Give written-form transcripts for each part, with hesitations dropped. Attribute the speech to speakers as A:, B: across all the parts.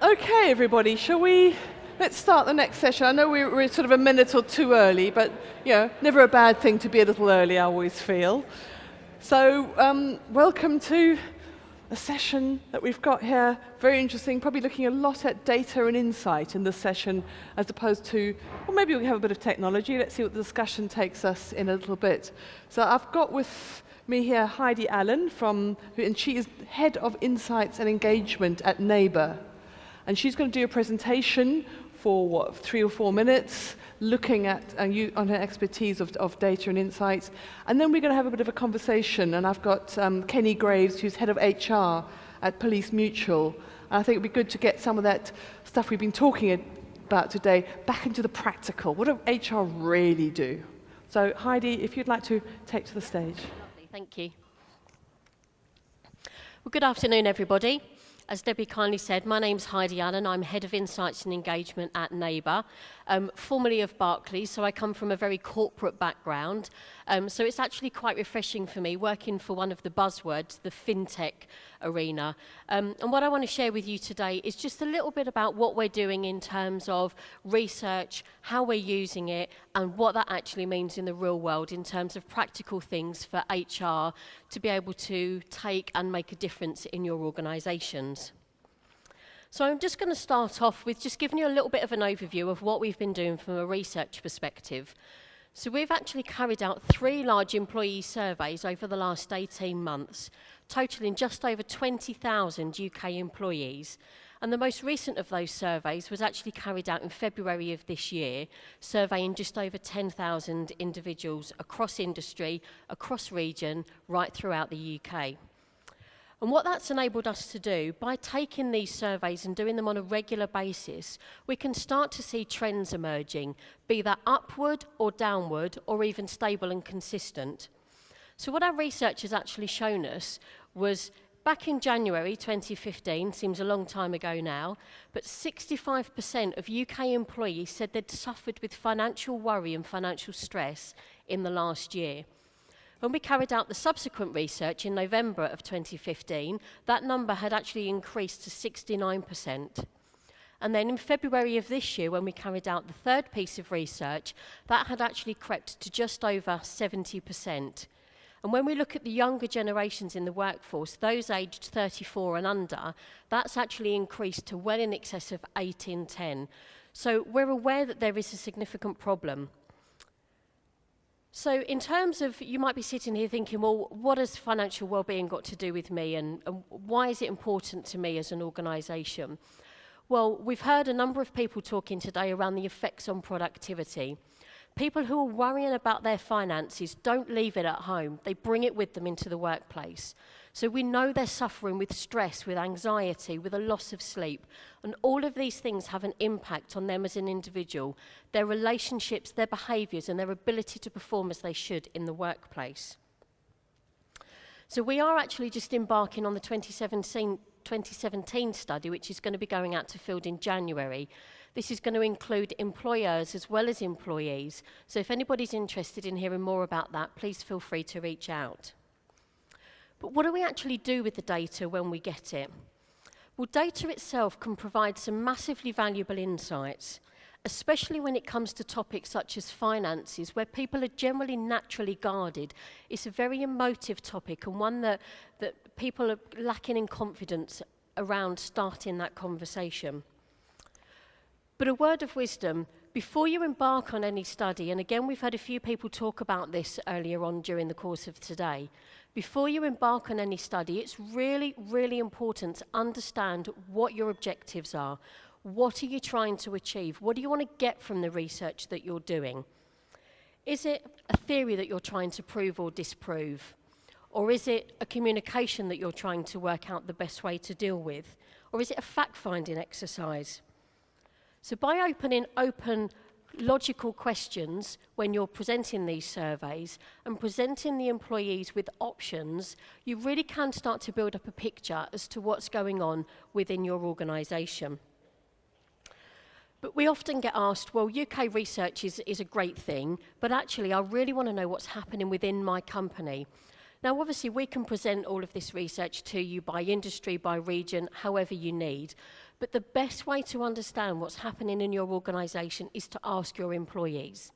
A: Okay, everybody, let's start the next session. I know we're sort of a minute or two early, but, never a bad thing to be a little early, I always feel. So, welcome to a session that we've got here. Very interesting, probably looking a lot at data and insight in this session, as opposed to, well, maybe we'll have a bit of technology. Let's see what the discussion takes us in a little bit. So I've got with me here Heidi Allan, and she is Head of Insights and Engagement at Neyber. And she's going to do a presentation for, 3 or 4 minutes, looking at on her expertise of data and insights. And then we're going to have a bit of a conversation. And I've got Kenny Graves, who's Head of HR at Police Mutual. And I think it'd be good to get some of that stuff we've been talking about today back into the practical. What do HR really do? So Heidi, if you'd like to take to the stage.
B: Lovely, thank you. Well, good afternoon, everybody. As Debbie kindly said, my name's Heidi Allan. I'm Head of Insights and Engagement at Neyber, formerly of Barclays, so I come from a very corporate background. So it's actually quite refreshing for me working for one of the buzzwords, the fintech arena. And what I want to share with you today is just a little bit about what we're doing in terms of research, how we're using it, and what that actually means in the real world in terms of practical things for HR to be able to take and make a difference in your organisations. So I'm just going to start off with just giving you a little bit of an overview of what we've been doing from a research perspective. So we've actually carried out 3 large employee surveys over the last 18 months, totaling just over 20,000 UK employees. And the most recent of those surveys was actually carried out in February of this year, surveying just over 10,000 individuals across industry, across region, right throughout the UK. And what that's enabled us to do, by taking these surveys and doing them on a regular basis, we can start to see trends emerging, be that upward or downward or even stable and consistent. So what our research has actually shown us was back in January 2015, seems a long time ago now, but 65% of UK employees said they'd suffered with financial worry and financial stress in the last year. When we carried out the subsequent research in November of 2015, that number had actually increased to 69%. And then in February of this year, when we carried out the third piece of research, that had actually crept to just over 70%. And when we look at the younger generations in the workforce, those aged 34 and under, that's actually increased to well in excess of 8 in 10. So we're aware that there is a significant problem. So in terms of, you might be sitting here thinking, well, what has financial well-being got to do with me and why is it important to me as an organisation? Well, we've heard a number of people talking today around the effects on productivity. People who are worrying about their finances don't leave it at home. They bring it with them into the workplace. So we know they're suffering with stress, with anxiety, with a loss of sleep. And all of these things have an impact on them as an individual, their relationships, their behaviours, and their ability to perform as they should in the workplace. So we are actually just embarking on the 2017 study, which is going to be going out to field in January. This is going to include employers as well as employees. So if anybody's interested in hearing more about that, please feel free to reach out. But what do we actually do with the data when we get it? Well, data itself can provide some massively valuable insights, especially when it comes to topics such as finances, where people are generally naturally guarded. It's a very emotive topic and one that people are lacking in confidence around starting that conversation. But a word of wisdom, before you embark on any study, and again we've had a few people talk about this earlier on during the course of today, before you embark on any study, it's really, really important to understand what your objectives are. What are you trying to achieve? What do you want to get from the research that you're doing? Is it a theory that you're trying to prove or disprove? Or is it a communication that you're trying to work out the best way to deal with? Or is it a fact-finding exercise? So by open, logical questions when you're presenting these surveys and presenting the employees with options, you really can start to build up a picture as to what's going on within your organisation. But we often get asked, well, UK research is a great thing, but actually I really want to know what's happening within my company. Now, obviously, we can present all of this research to you by industry, by region, however you need. But the best way to understand what's happening in your organisation is to ask your employees.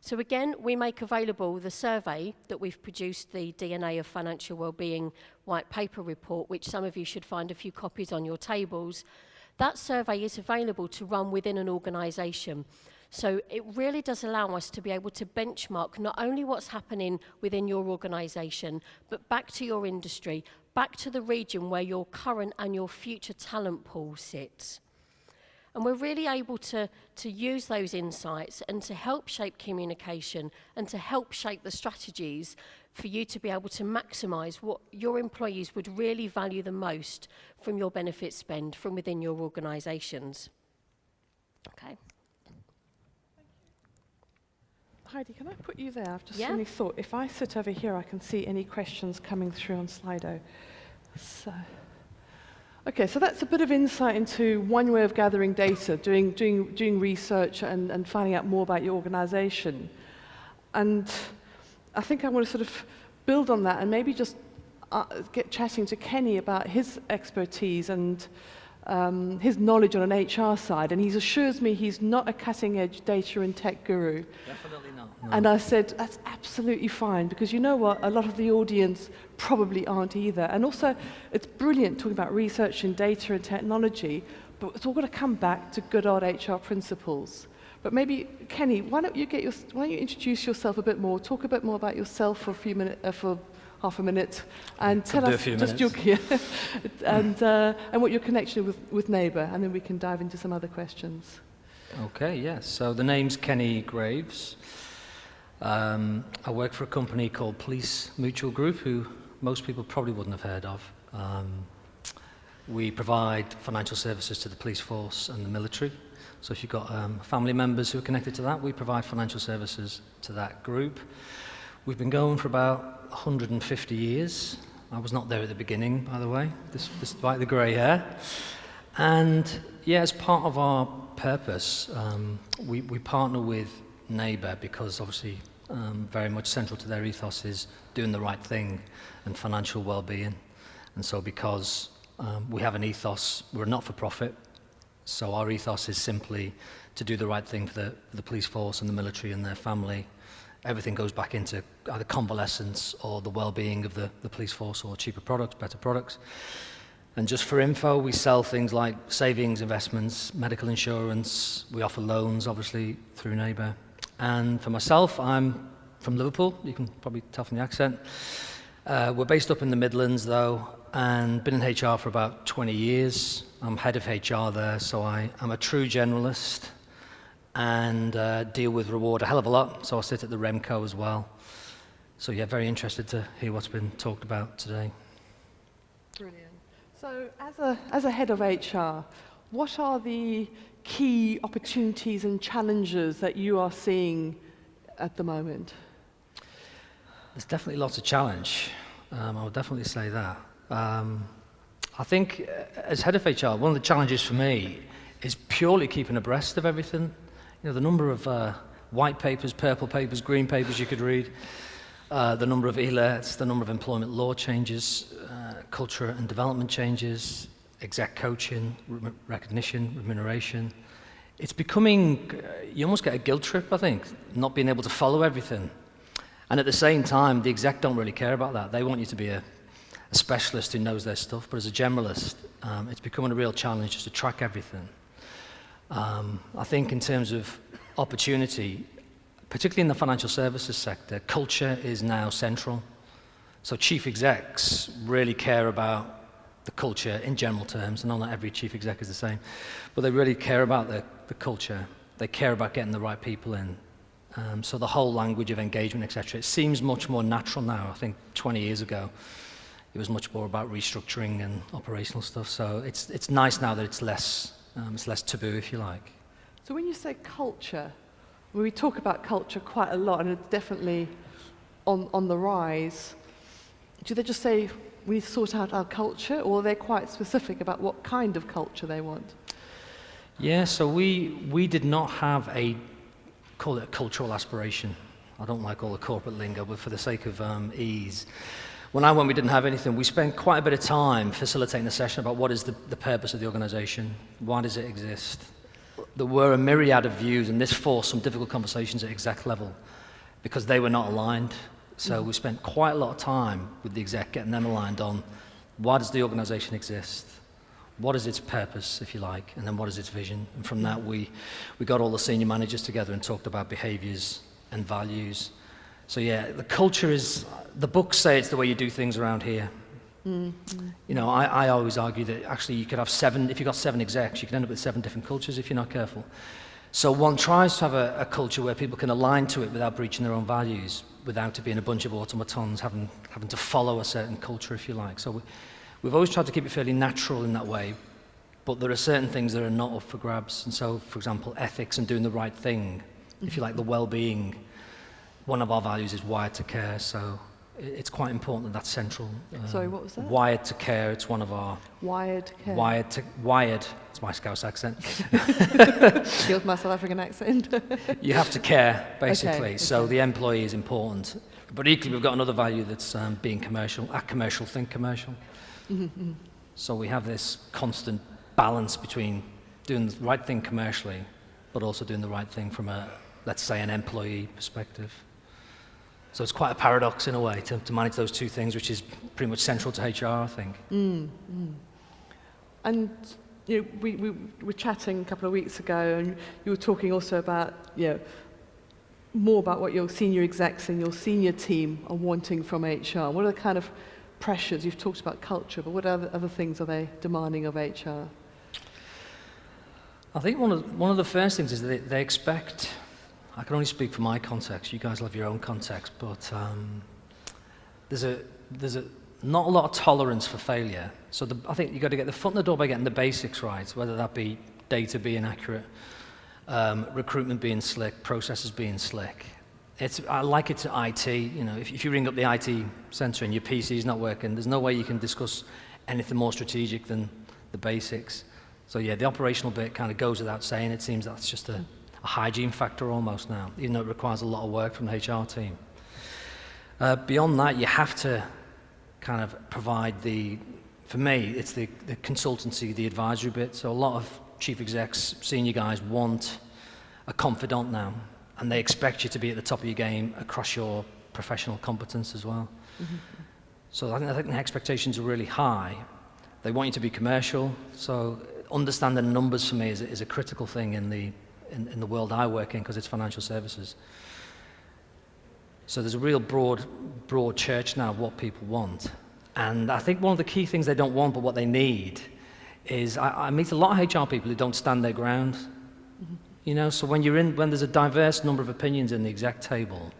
B: So again, we make available the survey that we've produced, the DNA of Financial Wellbeing white paper report, which some of you should find a few copies on your tables. That survey is available to run within an organisation. So it really does allow us to be able to benchmark not only what's happening within your organisation, but back to your industry, back to the region where your current and your future talent pool sits. And we're really able to use those insights and to help shape communication and to help shape the strategies for you to be able to maximise what your employees would really value the most from your benefit spend from within your organisations. Okay.
A: Heidi, can I put you there? I've just suddenly thought, if I sit over here, I can see any questions coming through on Slido. So, okay, so that's a bit of insight into one way of gathering data, doing research and finding out more about your organisation. And I think I want to sort of build on that and maybe just get chatting to Kenny about his expertise and his knowledge on an HR side. And he assures me he's not a cutting-edge data and tech guru.
C: Definitely not. No.
A: And I said, that's absolutely fine, because you know what? A lot of the audience probably aren't either. And also, it's brilliant talking about research and data and technology, but it's all got to come back to good old HR principles. But maybe, Kenny, why don't you introduce yourself a bit more, talk a bit more about yourself for a few minutes, for half a minute, and tell us just your and what your connection with Neyber, and then we can dive into some other questions.
C: Okay, yes. So the name's Kenny Graves. I work for a company called Police Mutual Group, who most people probably wouldn't have heard of. We provide financial services to the police force and the military. So if you've got family members who are connected to that, we provide financial services to that group. We've been going for about 150 years. I was not there at the beginning, by the way, despite the grey hair. And yeah, as part of our purpose, we partner with Neyber because obviously very much central to their ethos is doing the right thing and financial well-being. And so because we have an ethos, we're a not-for-profit, so our ethos is simply to do the right thing for the police force and the military and their family. Everything goes back into either convalescence or the well-being of the police force, or cheaper products, better products. And just for info, we sell things like savings, investments, medical insurance. We offer loans, obviously, through Neyber. And for myself, I'm from Liverpool. You can probably tell from the accent. We're based up in the Midlands, though, and been in HR for about 20 years. I'm head of HR there, so I'm a true generalist and deal with reward a hell of a lot. So I sit at the Remco as well. So yeah, very interested to hear what's been talked about today.
A: Brilliant. So as a head of HR, what are the key opportunities and challenges that you are seeing at the moment?
C: There's definitely lots of challenge. I would definitely say that. I think as head of HR, one of the challenges for me is purely keeping abreast of everything. You know, the number of white papers, purple papers, green papers you could read, the number of alerts, the number of employment law changes, culture and development changes, exec coaching, recognition, remuneration. It's becoming, you almost get a guilt trip, I think, not being able to follow everything. And at the same time, the exec don't really care about that. They want you to be a specialist who knows their stuff, but as a generalist, it's becoming a real challenge just to track everything. I think in terms of opportunity, particularly in the financial services sector, culture is now central. So chief execs really care about the culture in general terms, and not every chief exec is the same, but they really care about the culture. They care about getting the right people in. So the whole language of engagement, etc., it seems much more natural now. I think 20 years ago, it was much more about restructuring and operational stuff. So it's nice now that it's less taboo, if you like.
A: So when you say culture, we talk about culture quite a lot, and it's definitely on the rise. Do they just say, we need to sort out our culture, or are they quite specific about what kind of culture they want?
C: Yeah, so we did not have call it a cultural aspiration. I don't like all the corporate lingo, but for the sake of ease, when I went, we didn't have anything. We spent quite a bit of time facilitating a session about what is the purpose of the organization, why does it exist. There were a myriad of views, and this forced some difficult conversations at exec level because they were not aligned. So we spent quite a lot of time with the exec getting them aligned on why does the organization exist, what is its purpose, if you like, and then what is its vision. And from that, we got all the senior managers together and talked about behaviors and values. So yeah, the culture is, the books say it's the way you do things around here. You know, I always argue that actually you could have if you've got 7 execs, you could end up with 7 different cultures if you're not careful. So one tries to have a culture where people can align to it without breaching their own values, without it being a bunch of automatons having to follow a certain culture, if you like. So we've always tried to keep it fairly natural in that way, but there are certain things that are not up for grabs. And so, for example, ethics and doing the right thing, if you like, the well-being, one of our values is wired to care, so it's quite important that that's central.
A: Sorry, what was that?
C: Wired to care, it's one of our...
A: Wired care.
C: Wired, it's my Scouse accent.
A: Skilled my South African accent.
C: You have to care, basically,
A: Okay.
C: so the employee is important. But equally, we've got another value that's being commercial. Act commercial, think commercial. So we have this constant balance between doing the right thing commercially, but also doing the right thing from let's say, an employee perspective. So it's quite a paradox in a way to manage those two things, which is pretty much central to HR, I think.
A: And you know, we were chatting a couple of weeks ago, and you were talking also about, you know, more about what your senior execs and your senior team are wanting from HR. What are the kind of pressures? You've talked about culture, but what other things are they demanding of HR?
C: I think one of the first things is that they expect, I can only speak for my context, you guys will have your own context, but there's not a lot of tolerance for failure. So I think you've got to get the foot in the door by getting the basics right, whether that be data being accurate, recruitment being slick, processes being slick. I like it to IT, you know, if you ring up the IT centre and your PC is not working, there's no way you can discuss anything more strategic than the basics. So yeah, the operational bit kind of goes without saying. It seems that's just a hygiene factor almost now, even though it requires a lot of work from the HR team. Beyond that, you have to kind of provide for me, it's the consultancy, the advisory bit. So a lot of chief execs, senior guys want a confidant now, and they expect you to be at the top of your game across your professional competence as well. So I think the expectations are really high. They want you to be commercial, so understanding numbers for me is a critical thing in the world I work in, because it's financial services. So there's a real broad church now of what people want. And I think one of the key things they don't want, but what they need, is I meet a lot of HR people who don't stand their ground. You know, so when there's a diverse number of opinions in the exec table,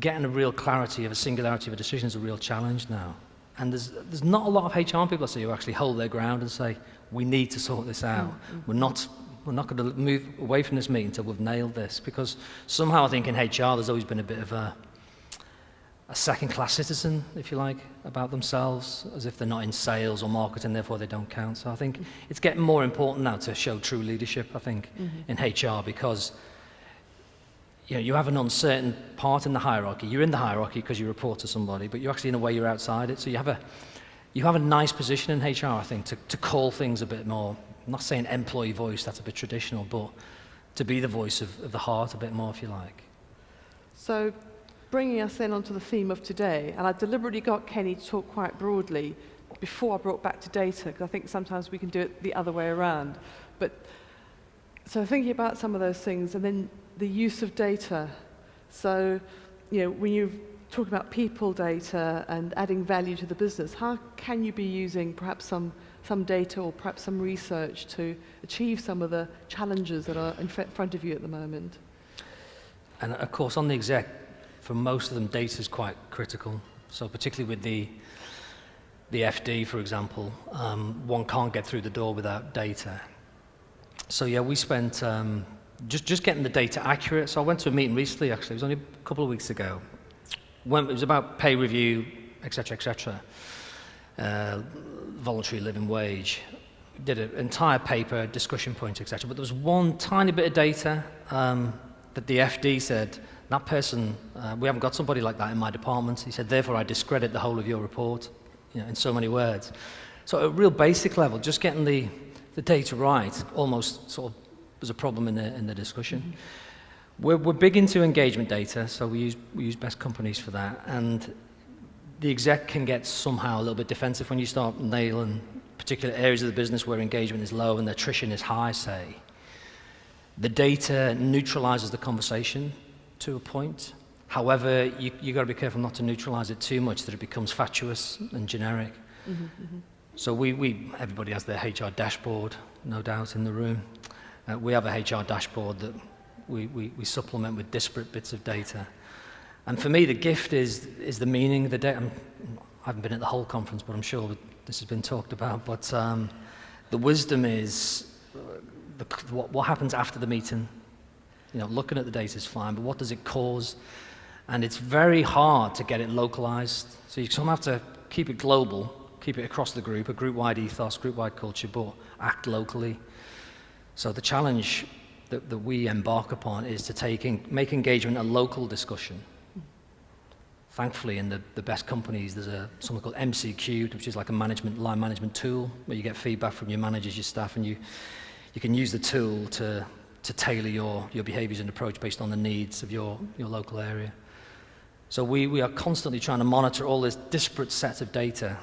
C: getting a real clarity of a singularity of a decision is a real challenge now. And there's not a lot of HR people I see who actually hold their ground and say, we need to sort this out. We're not going to move away from this meeting until we've nailed this, because somehow I think in HR there's always been a bit of a second-class citizen, if you like, about themselves, as if they're not in sales or marketing, therefore they don't count. So I think it's getting more important now to show true leadership, I think, in HR, because you know, you have an uncertain part in the hierarchy. You're in the hierarchy because you report to somebody, but you're actually in a way you're outside it. So you have a nice position in HR, I think, to call things a bit more. I'm not saying employee voice, that's a bit traditional, but to be the voice of the heart a bit more, if you like.
A: So bringing us then onto the theme of today, and I deliberately got Kenny to talk quite broadly before I brought back to data, because I think sometimes we can do it the other way around. But so thinking about some of those things, and then the use of data. So, you know, when you talk about people data and adding value to the business, how can you be using perhaps some data or perhaps some research to achieve some of the challenges that are in front of you at the moment?
C: And of course, on the exec, for most of them, data is quite critical. So particularly with the FD, for example, one can't get through the door without data. So yeah, we spent just getting the data accurate. So I went to a meeting recently, actually, it was only a couple of weeks ago. It was about pay review, etc., voluntary living wage. Did an entire paper, discussion points, etc. But there was one tiny bit of data that the FD said That person, we haven't got somebody like that in my department. He said, therefore I discredit the whole of your report, in so many words. So at a real basic level, just getting the data right almost sort of was a problem in the discussion. Mm-hmm. We're big into engagement data, so we use best companies for that. And the exec can get somehow a little bit defensive when you start nailing particular areas of the business where engagement is low and the attrition is high, say. The data neutralizes the conversation to a point. However, you got to be careful not to neutralize it too much that it becomes fatuous and generic. Mm-hmm, mm-hmm. So everybody has their HR dashboard, no doubt, in the room. We have a HR dashboard that we supplement with disparate bits of data. And for me, the gift is the meaning of the data. I haven't been at the whole conference, but I'm sure this has been talked about. But the wisdom is what happens after the meeting. Looking at the data is fine, but what does it cause? And it's very hard to get it localized. So you somehow have to keep it global, keep it across the group, a group-wide ethos, group-wide culture, but act locally. So the challenge that we embark upon is to make engagement a local discussion. Thankfully, in the best companies, there's something called MCQ, which is like a line management tool, where you get feedback from your managers, your staff, and you can use the tool to tailor your behaviors and approach based on the needs of your local area. So we are constantly trying to monitor all this disparate set of data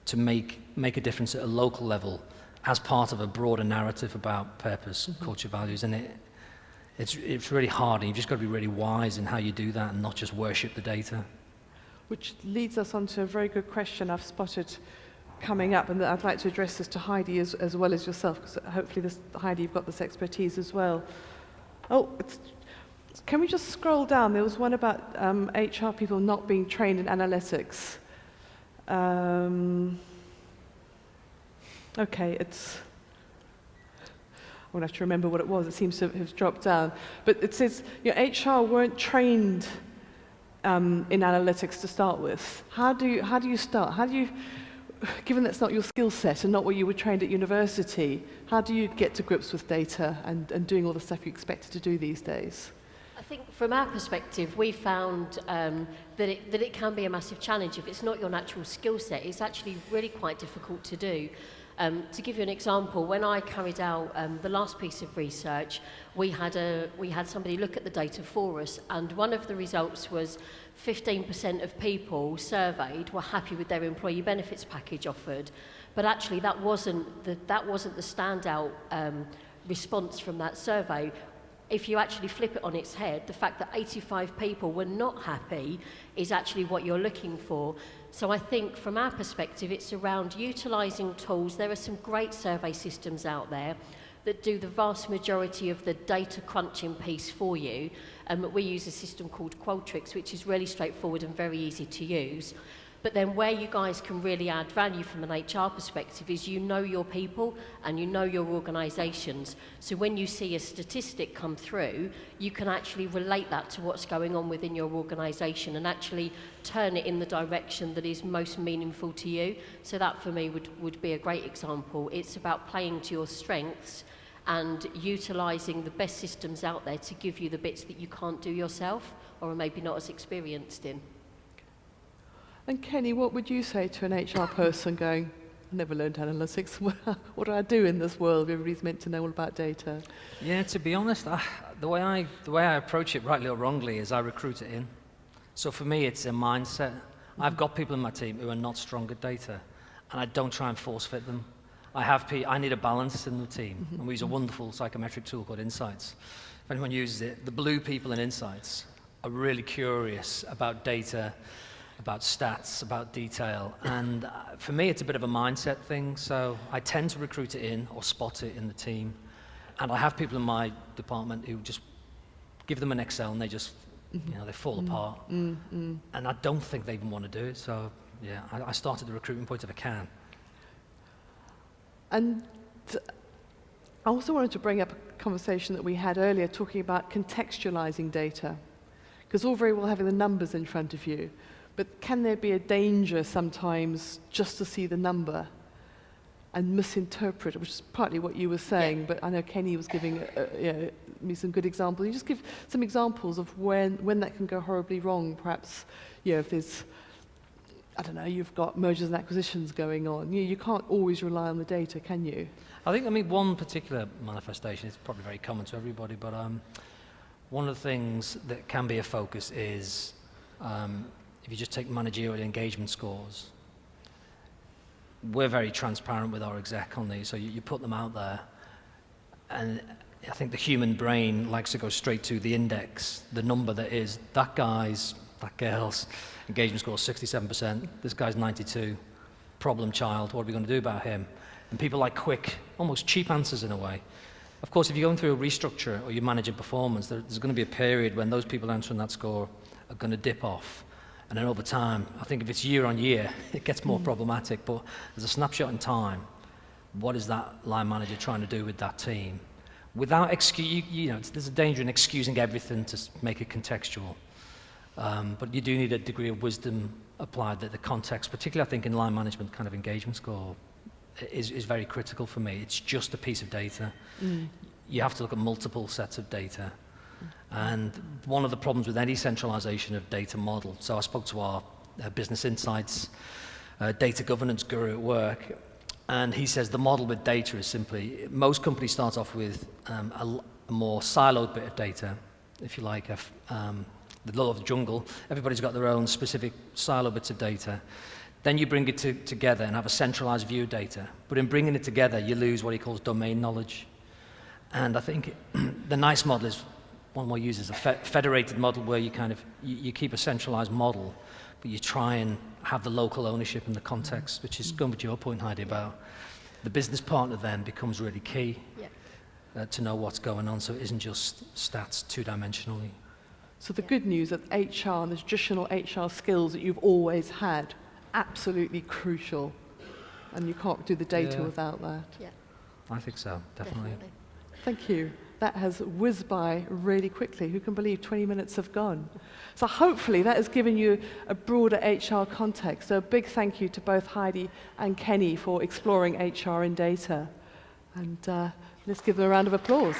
C: to make a difference at a local level as part of a broader narrative about purpose, mm-hmm. culture, values, and it's really hard, and you've just got to be really wise in how you do that and not just worship the data.
A: Which leads us on to a very good question I've spotted coming up, and that I'd like to address this to Heidi as well as yourself, because hopefully Heidi, you've got this expertise as well. Can we just scroll down? There was one about HR people not being trained in analytics. Okay, I'm going to have to remember what it was. It seems to have dropped down. But it says HR weren't trained in analytics to start with. How do you start? Given that's not your skill set and not what you were trained at university, how do you get to grips with data and doing all the stuff you expected to do these days?
B: I think from our perspective, we found that it can be a massive challenge. If it's not your natural skill set, it's actually really quite difficult to do. To give you an example, when I carried out the last piece of research, we had somebody look at the data for us, and one of the results was 15% of people surveyed were happy with their employee benefits package offered, but actually that wasn't the standout response from that survey. If you actually flip it on its head, the fact that 85 people were not happy is actually what you're looking for. So I think from our perspective, it's around utilising tools. There are some great survey systems out there that do the vast majority of the data crunching piece for you. We use a system called Qualtrics, which is really straightforward and very easy to use. But then where you guys can really add value from an HR perspective is you know your people and you know your organisations. So when you see a statistic come through, you can actually relate that to what's going on within your organisation and actually turn it in the direction that is most meaningful to you. So that for me would be a great example. It's about playing to your strengths and utilising the best systems out there to give you the bits that you can't do yourself or are maybe not as experienced in.
A: And Kenny, what would you say to an HR person going, I never learned analytics, what do I do in this world? Everybody's meant to know all about data.
C: Yeah, to be honest, the way I approach it, rightly or wrongly, is I recruit it in. So for me, it's a mindset. Mm-hmm. I've got people in my team who are not strong at data, and I don't try and force fit them. I need a balance in the team, mm-hmm. and we use a wonderful psychometric tool called Insights. If anyone uses it, the blue people in Insights are really curious about data, about stats, about detail, and for me it's a bit of a mindset thing, so I tend to recruit it in or spot it in the team, and I have people in my department who just give them an Excel and they just, they fall apart, and I don't think they even want to do it, so yeah, I started the recruitment point if I can.
A: And I also wanted to bring up a conversation that we had earlier talking about contextualizing data, because all very well having the numbers in front of you, but can there be a danger sometimes just to see the number and misinterpret, which is partly what you were saying, but I know Kenny was giving me some good examples. You just give some examples of when that can go horribly wrong, perhaps, if there's, I don't know, you've got mergers and acquisitions going on. You can't always rely on the data, can you?
C: I think, one particular manifestation is probably very common to everybody, but one of the things that can be a focus is if you just take managerial engagement scores, we're very transparent with our exec on these, so you put them out there, and I think the human brain likes to go straight to the index, the number that is, that girl's engagement score is 67%, this guy's 92, problem child, what are we going to do about him? And people like quick, almost cheap answers in a way. Of course, if you're going through a restructure or you're managing performance, there's going to be a period when those people answering that score are going to dip off. And then over time, I think if it's year on year, it gets more problematic. But as a snapshot in time, what is that line manager trying to do with that team? Without there's a danger in excusing everything to make it contextual. But you do need a degree of wisdom applied that the context, particularly I think in line management kind of engagement score, is very critical for me. It's just a piece of data. You have to look at multiple sets of data. And one of the problems with any centralization of data model, so I spoke to our business insights data governance guru at work, and he says the model with data is simply, most companies start off with a more siloed bit of data, if you like, the law of the jungle. Everybody's got their own specific silo bits of data. Then you bring it together and have a centralized view of data. But in bringing it together, you lose what he calls domain knowledge. And I think the nice model is, one more uses a federated model where you keep a centralized model, but you try and have the local ownership and the context, which is going with your point, Heidi, about the business partner then becomes really key to know what's going on, so it isn't just stats two-dimensionally.
A: So the good news that HR and the traditional HR skills that you've always had, absolutely crucial, and you can't do the data without that.
B: Yeah.
C: I think so, definitely.
A: Thank you. That has whizzed by really quickly. Who can believe 20 minutes have gone? So hopefully that has given you a broader HR context. So a big thank you to both Heidi and Kenny for exploring HR in data. And let's give them a round of applause.